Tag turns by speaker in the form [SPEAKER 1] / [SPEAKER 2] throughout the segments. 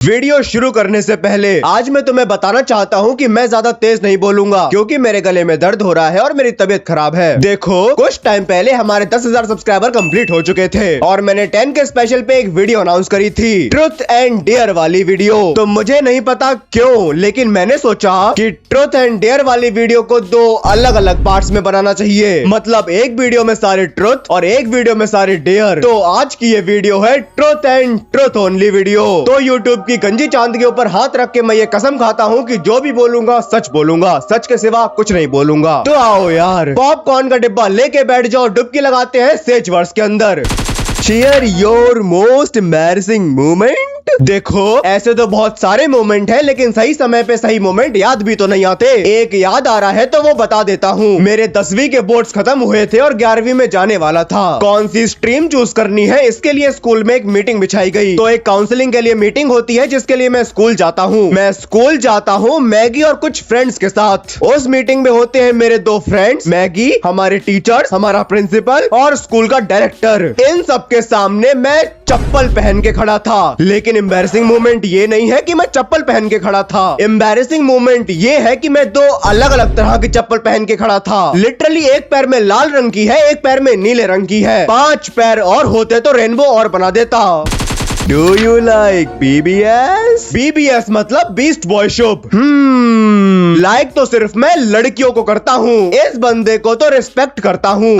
[SPEAKER 1] Video शुरू करने से पहले आज मैं तुम्हें बताना चाहता हूँ कि मैं ज्यादा तेज नहीं बोलूंगा क्योंकि मेरे गले में दर्द हो रहा है और मेरी तबीयत खराब है। देखो, कुछ टाइम पहले हमारे 10,000 सब्सक्राइबर कंप्लीट हो चुके थे और मैंने 10 के स्पेशल पे एक वीडियो अनाउंस करी थी, ट्रुथ एंड डेयर वाली वीडियो। तो मुझे नहीं पता क्यों, लेकिन मैंने सोचा कि ट्रुथ एंड डेयर वाली वीडियो को दो अलग अलग पार्ट्स में बनाना चाहिए। मतलब एक वीडियो में सारे ट्रुथ और एक वीडियो में सारे डेयर। तो आज की ये वीडियो है truth and truth only video. तो यूट्यूब की गंजी चांद के ऊपर हाथ रख के मैं ये कसम खाता हूँ कि जो भी बोलूंगा सच बोलूंगा, सच के सिवा कुछ नहीं बोलूंगा। तो आओ यार, पॉपकॉर्न का डिब्बा लेके बैठ जाओ, डुबकी लगाते हैं सेज वर्स के अंदर। Share your most embarrassing moment. देखो, ऐसे तो बहुत सारे मोमेंट हैं, लेकिन सही समय पे सही मोमेंट याद भी तो नहीं आते। एक याद आ रहा है तो वो बता देता हूँ। मेरे 10वीं के बोर्ड्स खत्म हुए थे और 11वीं में जाने वाला था। कौन सी स्ट्रीम चूज करनी है, इसके लिए स्कूल में एक मीटिंग बिछाई गई। तो एक काउंसलिंग के लिए मीटिंग होती है, जिसके लिए मैं स्कूल जाता हूँ। मैं स्कूल जाता हूँ मैगी और कुछ फ्रेंड्स के साथ। उस मीटिंग में होते हैं मेरे 2 फ्रेंड्स, मैगी, हमारे टीचर्स, हमारा प्रिंसिपल और स्कूल का डायरेक्टर। इन सबके सामने मैं चप्पल पहन के खड़ा था। लेकिन एम्बैरेसिंग मोमेंट ये नहीं है कि मैं चप्पल पहन के खड़ा था। एम्बैरेसिंग मोमेंट ये है कि मैं 2 अलग अलग तरह की चप्पल पहन के खड़ा था। लिटरली एक पैर में लाल रंग की है, एक पैर में नीले रंग की है। 5 पैर और होते तो रेनबो और बना देता। Do you like BBS? BBS मतलब बीस्ट बॉय शुभ। लाइक तो सिर्फ मैं लड़कियों को करता हूँ, इस बंदे को तो रिस्पेक्ट करता हूँ।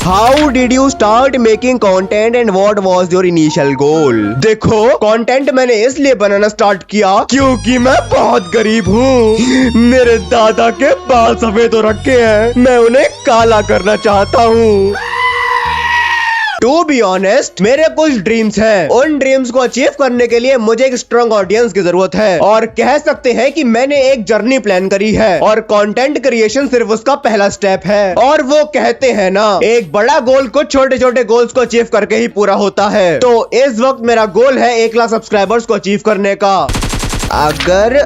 [SPEAKER 1] How did you start making content and what was your initial goal? देखो, कंटेंट मैंने इसलिए बनाना स्टार्ट किया क्योंकि मैं बहुत गरीब हूँ। मेरे दादा के बाल सफेद हो रखे हैं, मैं उन्हें काला करना चाहता हूँ। टू बी ऑनेस्ट, मेरे कुछ ड्रीम्स हैं। उन ड्रीम्स को अचीव करने के लिए मुझे एक स्ट्रॉन्ग ऑडियंस की जरूरत है और कह सकते हैं कि मैंने एक जर्नी प्लान करी है और कंटेंट क्रिएशन सिर्फ उसका पहला स्टेप है। और वो कहते हैं ना, एक बड़ा गोल कुछ छोटे छोटे गोल्स को अचीव करके ही पूरा होता है। तो इस वक्त मेरा गोल है 1 लाख सब्सक्राइबर्स को अचीव करने का। अगर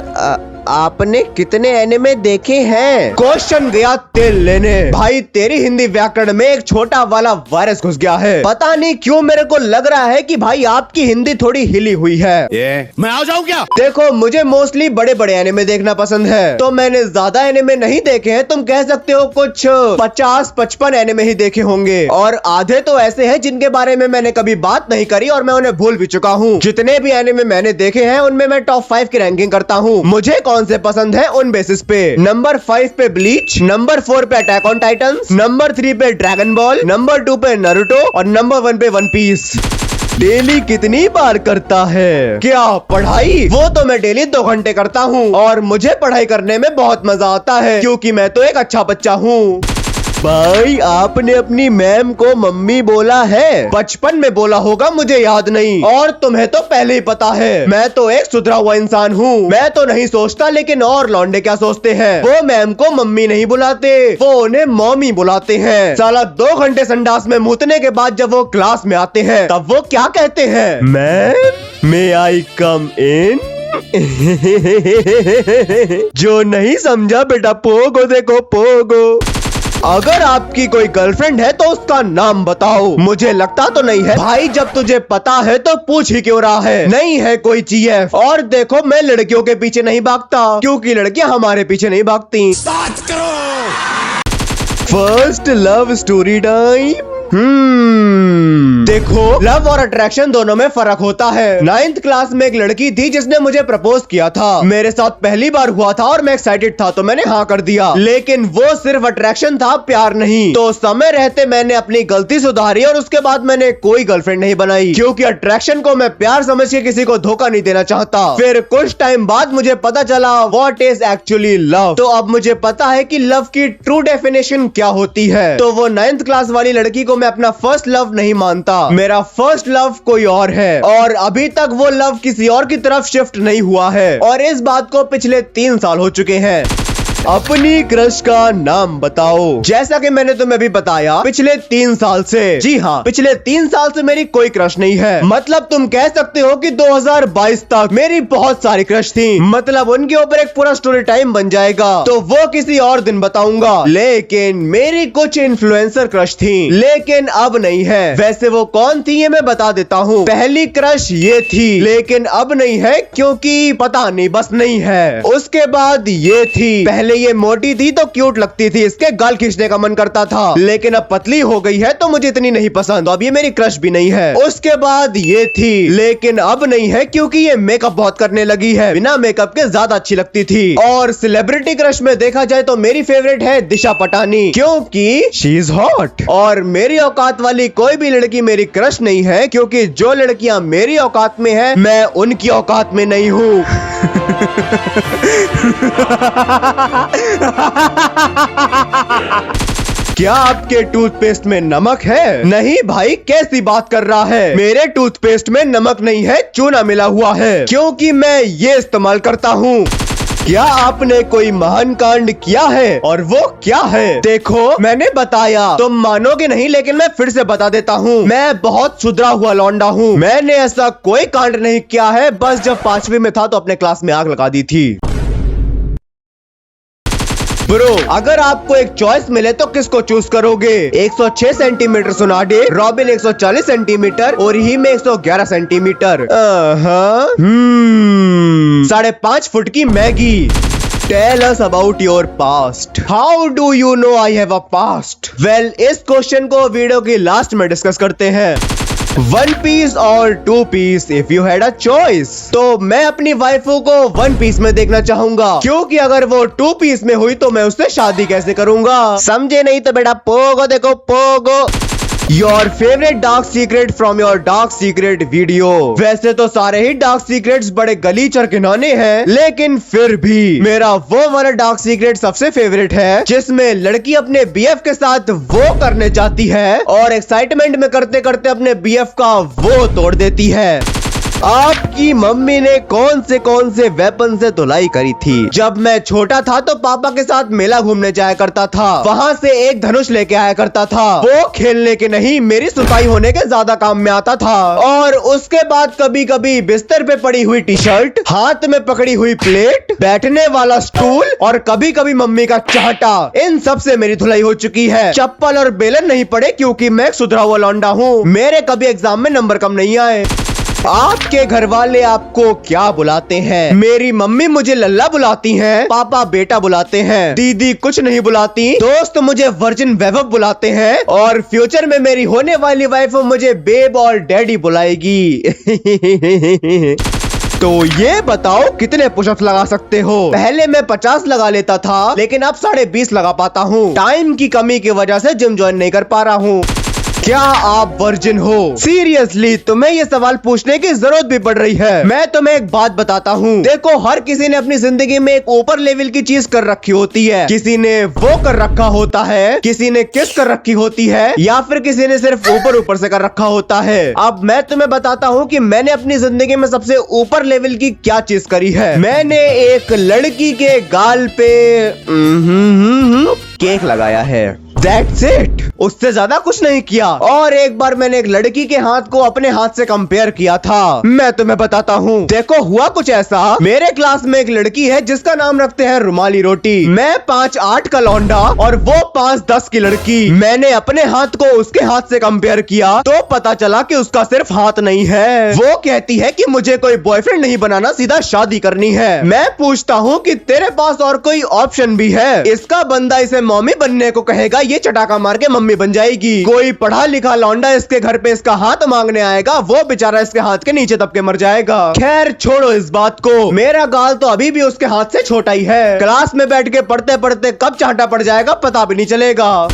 [SPEAKER 1] आपने कितने एनिमे देखे हैं? क्वेश्चन गया तेल लेने। भाई, तेरी हिंदी व्याकरण में एक छोटा वाला वायरस घुस गया है। पता नहीं क्यों मेरे को लग रहा है कि भाई आपकी हिंदी थोड़ी हिली हुई है।
[SPEAKER 2] मैं आ जाऊं क्या?
[SPEAKER 1] देखो, मुझे मोस्टली बड़े बड़े एनिमे देखना पसंद है, तो मैंने ज्यादा एनिमे नहीं देखे हैं। तुम कह सकते हो कुछ 50-55 एनिमे ही देखे होंगे और आधे तो ऐसे हैं जिनके बारे में मैंने कभी बात नहीं करी और मैं उन्हें भूल भी चुका हूँ। जितने भी एनिमे मैंने देखे हैं उनमें मैं टॉप 5 की रैंकिंग करता हूँ। मुझे कौन से पसंद है उन बेसिस पे। नंबर 5 पे ब्लीच, नंबर 4 पे अटैक ऑन टाइटंस, नंबर 3 पे ड्रैगन बॉल, नंबर 2 पे नारुतो और नंबर 1 पे वन पीस। डेली कितनी बार करता है? क्या पढ़ाई? वो तो मैं डेली 2 घंटे करता हूँ और मुझे पढ़ाई करने में बहुत मजा आता है क्योंकि मैं तो एक अच्छा बच्चा हूँ। भाई, आपने अपनी मैम को मम्मी बोला है? बचपन में बोला होगा, मुझे याद नहीं। और तुम्हें तो पहले ही पता है, मैं तो एक सुधरा हुआ इंसान हूँ। मैं तो नहीं सोचता, लेकिन और लौंडे क्या सोचते हैं। वो मैम को मम्मी नहीं बुलाते, वो उन्हें मॉमी बुलाते हैं। साला 2 घंटे संडास में मुतने के बाद जब वो क्लास में आते हैं तब वो क्या कहते हैं? मैम, मे आई कम इन? जो नहीं समझा बेटा, पोगो देखो पोगो। अगर आपकी कोई गर्लफ्रेंड है तो उसका नाम बताओ। मुझे लगता तो नहीं है। भाई, जब तुझे पता है तो पूछ ही क्यों रहा है? नहीं है कोई जीएफ। और देखो, मैं लड़कियों के पीछे नहीं भागता क्योंकि लड़कियां हमारे पीछे नहीं भागती।
[SPEAKER 2] बात करो।
[SPEAKER 1] First love story time. देखो, लव और अट्रैक्शन दोनों में फर्क होता है। 9th क्लास में एक लड़की थी जिसने मुझे प्रपोज किया था। मेरे साथ पहली बार हुआ था और मैं एक्साइटेड था तो मैंने हाँ कर दिया। लेकिन वो सिर्फ अट्रैक्शन था, प्यार नहीं। तो समय रहते मैंने अपनी गलती सुधारी और उसके बाद मैंने कोई गर्लफ्रेंड नहीं बनाई क्योंकि अट्रैक्शन को मैं प्यार समझ के किसी को धोखा नहीं देना चाहता। फिर कुछ टाइम बाद मुझे पता चला व्हाट इज एक्चुअली लव। तो अब मुझे पता है कि लव की ट्रू डेफिनेशन क्या होती है। तो वो 9th क्लास वाली लड़की को मैं अपना फर्स्ट लव नहीं मानता। मेरा फर्स्ट लव कोई और है और अभी तक वो लव किसी और की तरफ शिफ्ट नहीं हुआ है और इस बात को पिछले 3 साल हो चुके हैं। अपनी क्रश का नाम बताओ। जैसा कि मैंने तुम्हें अभी बताया, पिछले 3 साल से, जी हाँ, पिछले 3 साल से मेरी कोई क्रश नहीं है। मतलब तुम कह सकते हो कि 2022 तक मेरी बहुत सारी क्रश थी। मतलब उनके ऊपर एक पूरा स्टोरी टाइम बन जाएगा, तो वो किसी और दिन बताऊंगा। लेकिन मेरी कुछ इन्फ्लुएंसर क्रश थी, लेकिन अब नहीं है। वैसे वो कौन थी ये मैं बता देता हूँ। पहली क्रश ये थी, लेकिन अब नहीं है, क्योंकि पता नहीं, बस नहीं है। उसके बाद ये थी, पहले ये मोटी थी तो क्यूट लगती थी, इसके गाल खींचने का मन करता था, लेकिन अब पतली हो गई है तो मुझे इतनी नहीं पसंद, अब ये मेरी क्रश भी नहीं है। उसके बाद ये थी, लेकिन अब नहीं है, क्योंकि ये मेकअप बहुत करने लगी है, बिना मेकअप के ज्यादा अच्छी लगती थी। और सेलिब्रिटी क्रश में देखा जाए तो मेरी फेवरेट है दिशा पटानी, क्योंकि शी इज हॉट। और मेरी औकात वाली कोई भी लड़की मेरी क्रश नहीं है, क्योंकि जो लड़कियां मेरी औकात में है, मैं उनकी औकात में नहीं हूँ। क्या आपके टूथपेस्ट में नमक है? नहीं भाई, कैसी बात कर रहा है। मेरे टूथपेस्ट में नमक नहीं है, चूना मिला हुआ है, क्योंकि मैं ये इस्तेमाल करता हूँ। क्या आपने कोई महान कांड किया है? और वो क्या है? देखो, मैंने बताया, तुम मानोगे नहीं, लेकिन मैं फिर से बता देता हूँ। मैं बहुत सुधरा हुआ लौंडा हूँ। मैंने ऐसा कोई कांड नहीं किया है, बस जब 5वीं में था तो अपने क्लास में आग लगा दी थी। ब्रो, अगर आपको एक चॉइस मिले तो किसको चूज करोगे? 106 सेंटीमीटर सोनाडे, रॉबिन 140 सेंटीमीटर और हिम 111 सेंटीमीटर। 5.5 फुट की Maggi. Tell us about your past. How do you know I have a past? Well, इस क्वेश्चन को वीडियो की लास्ट में डिस्कस करते हैं। 1 पीस और 2 piece if you had a choice. तो मैं अपनी वाइफू को 1 पीस में देखना चाहूंगा, क्योंकि अगर वो 2 पीस में हुई तो मैं उससे शादी कैसे करूंगा? समझे नहीं तो बेटा पोगो देखो, Pogo. Your favourite dark secret from your dark secret video. वैसे तो सारे ही डार्क सीक्रेट्स बड़े गलीच और घिनौने हैं, लेकिन फिर भी मेरा वो वाला डार्क सीक्रेट सबसे फेवरेट है, जिसमें लड़की अपने बीएफ के साथ वो करने जाती है और एक्साइटमेंट में करते करते अपने बीएफ का वो तोड़ देती है। आपकी मम्मी ने कौन से वेपन से धुलाई करी थी? जब मैं छोटा था तो पापा के साथ मेला घूमने जाया करता था, वहाँ से एक धनुष लेके आया करता था। वो खेलने के नहीं, मेरी सफाई होने के ज्यादा काम में आता था। और उसके बाद कभी कभी बिस्तर पे पड़ी हुई टी शर्ट, हाथ में पकड़ी हुई प्लेट, बैठने वाला स्टूल और कभी कभी मम्मी का चाहटा, इन सब से मेरी धुलाई हो चुकी है। चप्पल और बेलन नहीं पड़े, क्योंकि मैं सुधरा हुआ लौंडा हूँ। मेरे कभी एग्जाम में नंबर कम नहीं आए। आपके घर वाले आपको क्या बुलाते हैं? मेरी मम्मी मुझे लल्ला बुलाती हैं, पापा बेटा बुलाते हैं, दीदी कुछ नहीं बुलाती, दोस्त मुझे वर्जिन वैभव बुलाते हैं और फ्यूचर में मेरी होने वाली वाइफ मुझे बेब और डैडी बुलाएगी। तो ये बताओ कितने पुशअप्स लगा सकते हो? पहले मैं 50 लगा लेता था, लेकिन अब 20.5 लगा पाता हूँ। टाइम की कमी की वजह से जिम ज्वाइन नहीं कर पा रहा हूँ। क्या आप वर्जिन हो? सीरियसली तुम्हें ये सवाल पूछने की जरूरत भी पड़ रही है? मैं तुम्हें एक बात बताता हूँ। देखो, हर किसी ने अपनी जिंदगी में एक ऊपर लेवल की चीज कर रखी होती है। किसी ने वो कर रखा होता है, किसी ने किस कर रखी होती है, या फिर किसी ने सिर्फ ऊपर ऊपर से कर रखा होता है। अब मैं तुम्हें बताता हूँ कि मैंने अपनी जिंदगी में सबसे ऊपर लेवल की क्या चीज करी है। मैंने एक लड़की के गाल पे केक लगाया है। That's it. उससे ज्यादा कुछ नहीं किया। और एक बार मैंने एक लड़की के हाथ को अपने हाथ से कंपेयर किया था। मैं तुम्हें बताता हूँ। देखो, हुआ कुछ ऐसा, मेरे क्लास में एक लड़की है जिसका नाम रखते हैं रुमाली रोटी। मैं 5'8" का लौंडा और वो 5'10" की लड़की। मैंने अपने हाथ को उसके हाथ से कंपेयर किया तो पता चला कि उसका सिर्फ हाथ नहीं है। वो कहती है कि मुझे कोई बॉयफ्रेंड नहीं बनाना, सीधा शादी करनी है। मैं पूछता हूँ कि तेरे पास और कोई ऑप्शन भी है? इसका बंदा इसे मम्मी बनने को कहेगा, ये चटाका मार के मम्मी बन जाएगी। कोई पढ़ा लिखा लौंडा इसके घर पे इसका हाथ मांगने आएगा, वो बेचारा इसके हाथ के नीचे दब के मर जाएगा। खैर छोड़ो इस बात को, मेरा गाल तो अभी भी उसके हाथ से छोटा ही है। क्लास में बैठ के पढ़ते पढ़ते कब चांटा पड़ जाएगा पता भी नहीं चलेगा।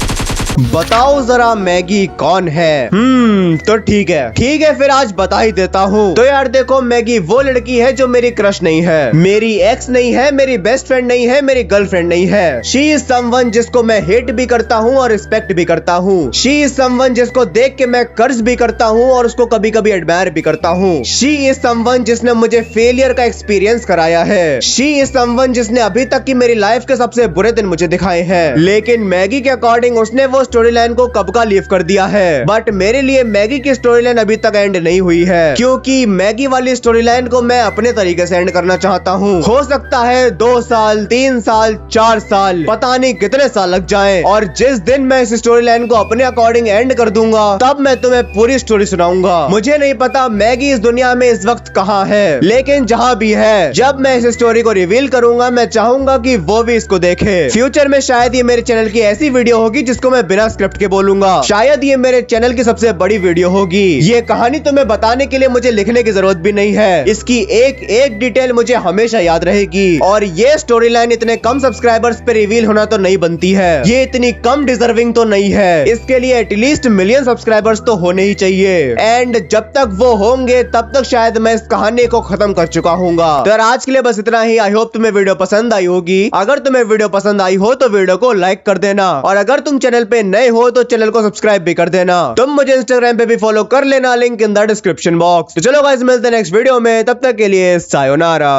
[SPEAKER 1] बताओ जरा मैगी कौन है? तो ठीक है फिर आज बता ही देता हूँ। तो यार देखो, मैगी वो लड़की है जो मेरी क्रश नहीं है, मेरी एक्स नहीं है, मेरी बेस्ट फ्रेंड नहीं है, मेरी गर्लफ्रेंड नहीं है। शी इज समवन जिसको मैं हेट भी करता हूँ और रिस्पेक्ट भी करता हूँ। शी इज समवन जिसको देख के मैं कर्ज भी करता हूँ और उसको कभी कभी एडमायर भी करता हूँ। शी इज समवन जिसने मुझे फेलियर का एक्सपीरियंस कराया है। शी इज समवन जिसने अभी तक की मेरी लाइफ के सबसे बुरे दिन मुझे दिखाए हैं। लेकिन मैगी के अकॉर्डिंग उसने वो स्टोरी लाइन को कब का लीव कर दिया है। बट मेरे लिए मैगी की स्टोरी लाइन अभी तक एंड नहीं हुई है, क्योंकि मैगी वाली स्टोरी लाइन को मैं अपने तरीके से एंड करना चाहता हूँ। हो सकता है 2 साल, 3 साल, 4 साल, पता नहीं कितने साल लग जाएं। और जिस दिन मैं इस स्टोरी लाइन को अपने अकॉर्डिंग एंड कर दूंगा, तब मैं तुम्हें पूरी स्टोरी सुनाऊंगा। मुझे नहीं पता मैगी इस दुनिया में इस वक्त कहाँ है, लेकिन जहाँ भी है, जब मैं इस स्टोरी को रिवील करूंगा, मैं चाहूंगा कि वो भी इसको देखे। फ्यूचर में शायद ये मेरे चैनल की ऐसी वीडियो होगी जिसको मैं बिना स्क्रिप्ट के बोलूंगा। शायद ये मेरे चैनल की सबसे बड़ी वीडियो होगी। ये कहानी तुम्हें बताने के लिए मुझे लिखने की जरूरत भी नहीं है। इसकी एक एक डिटेल मुझे हमेशा याद रहेगी। और ये स्टोरी लाइन इतने कम सब्सक्राइबर्स पे रिवील होना तो नहीं बनती है। ये इतनी कम डिजर्विंग तो नहीं है। इसके लिए एटलीस्ट मिलियन सब्सक्राइबर्स तो होने ही चाहिए। एंड जब तक वो होंगे, तब तक शायद मैं इस कहानी को खत्म कर चुका हूँगा। तो यार आज के लिए बस इतना ही। आई होप तुम्हें वीडियो पसंद आई होगी। अगर तुम्हें वीडियो पसंद आई हो तो वीडियो को लाइक कर देना, और अगर तुम चैनल पे नए हो तो चैनल को सब्सक्राइब भी कर देना। तुम मुझे इंस्टाग्राम पे भी फॉलो कर लेना, link in the description box. तो चलो गाइस, मिलते हैं नेक्स्ट वीडियो में। तब तक के लिए सायोनारा।